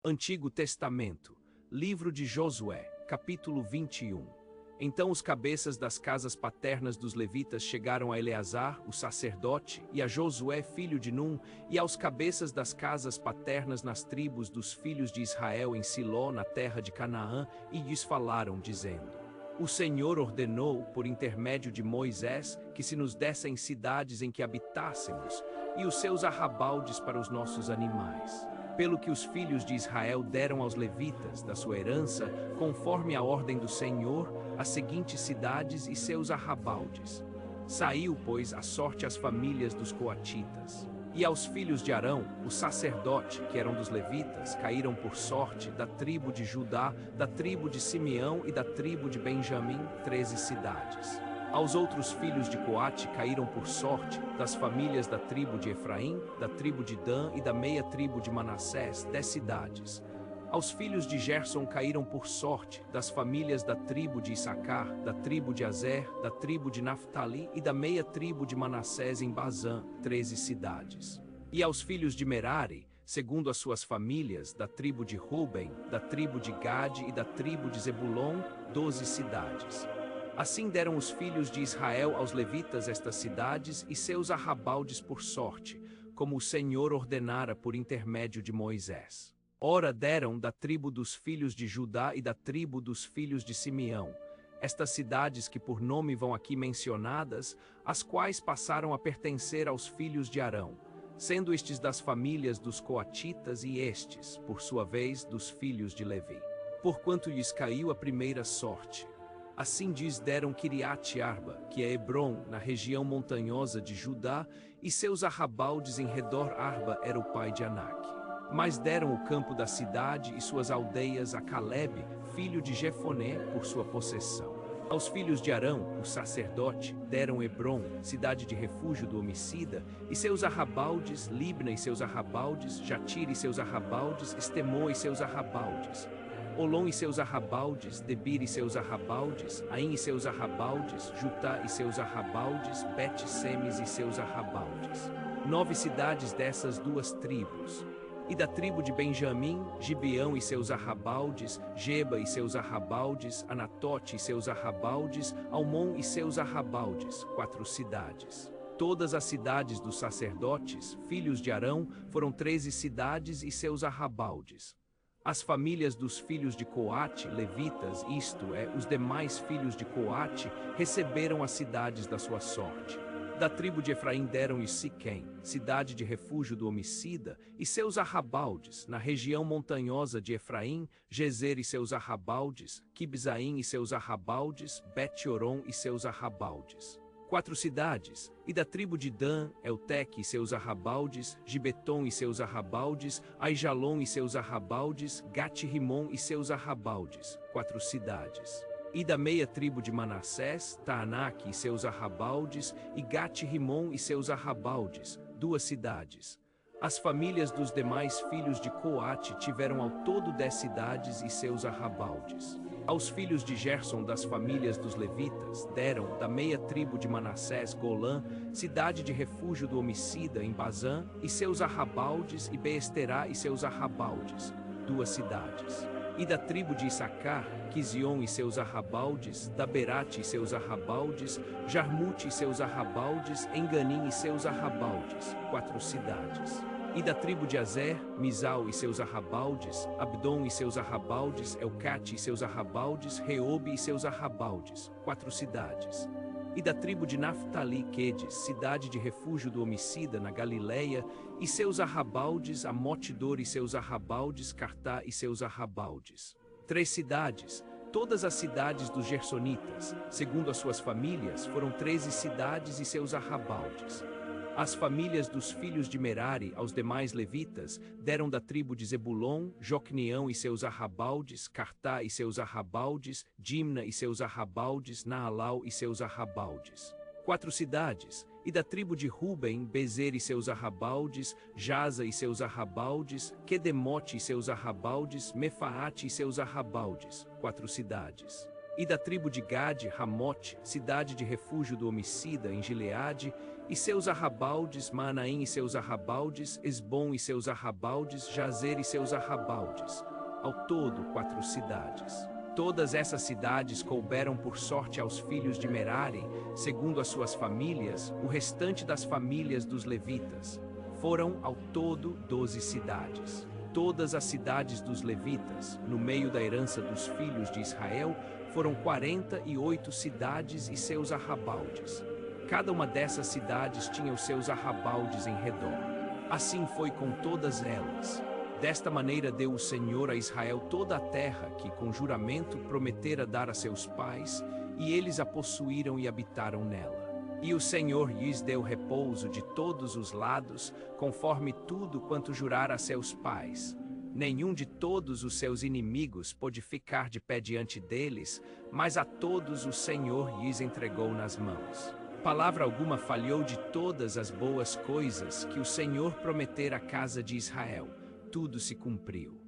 Antigo Testamento, livro de Josué, capítulo 21. Então os cabeças das casas paternas dos levitas chegaram a Eleazar, o sacerdote, e a Josué, filho de Num, e aos cabeças das casas paternas nas tribos dos filhos de Israel em Siló, na terra de Canaã, e lhes falaram, dizendo: O Senhor ordenou, por intermédio de Moisés, que se nos dessem cidades em que habitássemos, e os seus arrabaldes para os nossos animais. Pelo que os filhos de Israel deram aos levitas, da sua herança, conforme a ordem do Senhor, as seguintes cidades e seus arrabaldes. Saiu, pois, a sorte às famílias dos coatitas. E aos filhos de Arão, o sacerdote, que eram dos levitas, caíram por sorte da tribo de Judá, da tribo de Simeão e da tribo de Benjamim, 13 cidades. Aos outros filhos de Coate caíram por sorte, das famílias da tribo de Efraim, da tribo de Dan e da meia tribo de Manassés, 10 cidades. Aos filhos de Gerson caíram por sorte, das famílias da tribo de Issacar, da tribo de Azer, da tribo de Naftali e da meia tribo de Manassés em Bazã, 13 cidades. E aos filhos de Merari, segundo as suas famílias, da tribo de Ruben, da tribo de Gade e da tribo de Zebulon, 12 cidades. Assim deram os filhos de Israel aos levitas estas cidades e seus arrabaldes por sorte, como o Senhor ordenara por intermédio de Moisés. Ora deram da tribo dos filhos de Judá e da tribo dos filhos de Simeão, estas cidades que por nome vão aqui mencionadas, as quais passaram a pertencer aos filhos de Arão, sendo estes das famílias dos coatitas e estes, por sua vez, dos filhos de Levi. Porquanto lhes caiu a primeira sorte. Assim diz deram Quiriate-Arba, que é Hebrom, na região montanhosa de Judá, e seus arrabaldes em redor Arba era o pai de Anak. Mas deram o campo da cidade e suas aldeias a Calebe, filho de Jefoné, por sua possessão. Aos filhos de Arão, o sacerdote, deram Hebrom, cidade de refúgio do homicida, e seus arrabaldes, Libna e seus arrabaldes, Jatira e seus arrabaldes, Estemoa e seus arrabaldes, Olom e seus arrabaldes, Debir e seus arrabaldes, Aim e seus arrabaldes, Jutá e seus arrabaldes, Bet-Semes e seus arrabaldes. 9 cidades dessas duas tribos. E da tribo de Benjamim, Gibeão e seus arrabaldes, Geba e seus arrabaldes, Anatote e seus arrabaldes, Almon e seus arrabaldes, 4 cidades. Todas as cidades dos sacerdotes, filhos de Arão, foram 13 cidades e seus arrabaldes. As famílias dos filhos de Coate, levitas, isto é, os demais filhos de Coate, receberam as cidades da sua sorte. Da tribo de Efraim deram-lhe Siquém, cidade de refúgio do homicida, e seus arrabaldes, na região montanhosa de Efraim, Gezer e seus arrabaldes, Quibzaim e seus arrabaldes, Bet-Oron e seus arrabaldes. 4 cidades, e da tribo de Dan, Elteque e seus arrabaldes, Gibeton e seus arrabaldes, Aijalon e seus arrabaldes, Gate-Rimon e seus arrabaldes, 4 cidades. E da meia tribo de Manassés, Taanaque e seus arrabaldes, e Gate-Rimon e seus arrabaldes, 2 cidades. As famílias dos demais filhos de Coate tiveram ao todo 10 cidades e seus arrabaldes. Aos filhos de Gerson das famílias dos levitas, deram, da meia tribo de Manassés, Golã, cidade de refúgio do homicida em Bazã, e seus arrabaldes, e Beesterá e seus arrabaldes, 2 cidades. E da tribo de Issacar, Quizion e seus arrabaldes, Daberate e seus arrabaldes, Jarmute e seus arrabaldes, Enganim e seus arrabaldes, 4 cidades. E da tribo de Azer, Misal e seus arrabaldes, Abdon e seus arrabaldes, Elcate e seus arrabaldes, Reobe e seus arrabaldes, 4 cidades. E da tribo de Naftali, Quedes, cidade de refúgio do homicida na Galileia, e seus arrabaldes, Amotidor e seus arrabaldes, Cartá e seus arrabaldes. 3 cidades. Todas as cidades dos Gersonitas, segundo as suas famílias, foram 13 cidades e seus arrabaldes. As famílias dos filhos de Merari aos demais levitas deram da tribo de Zebulon, Jocneão e seus arrabaldes, Cartá e seus arrabaldes, Dimna e seus arrabaldes, Naalau e seus arrabaldes. 4 cidades. E da tribo de Ruben, Bezer e seus arrabaldes, Jaza e seus arrabaldes, Quedemote e seus arrabaldes, Mefaate e seus arrabaldes, 4 cidades. E da tribo de Gade, Ramote, cidade de refúgio do homicida em Gileade, e seus arrabaldes, Manaim e seus arrabaldes, Esbom e seus arrabaldes, Jazer e seus arrabaldes. Ao todo, 4 cidades. Todas essas cidades couberam por sorte aos filhos de Merari, segundo as suas famílias, o restante das famílias dos levitas. Foram, ao todo, 12 cidades. Todas as cidades dos levitas, no meio da herança dos filhos de Israel, foram 48 cidades e seus arrabaldes. Cada uma dessas cidades tinha os seus arrabaldes em redor. Assim foi com todas elas. Desta maneira deu o Senhor a Israel toda a terra que, com juramento, prometera dar a seus pais, e eles a possuíram e habitaram nela. E o Senhor lhes deu repouso de todos os lados, conforme tudo quanto jurara a seus pais. Nenhum de todos os seus inimigos pôde ficar de pé diante deles, mas a todos o Senhor lhes entregou nas mãos. Palavra alguma falhou de todas as boas coisas que o Senhor prometera à casa de Israel. Tudo se cumpriu.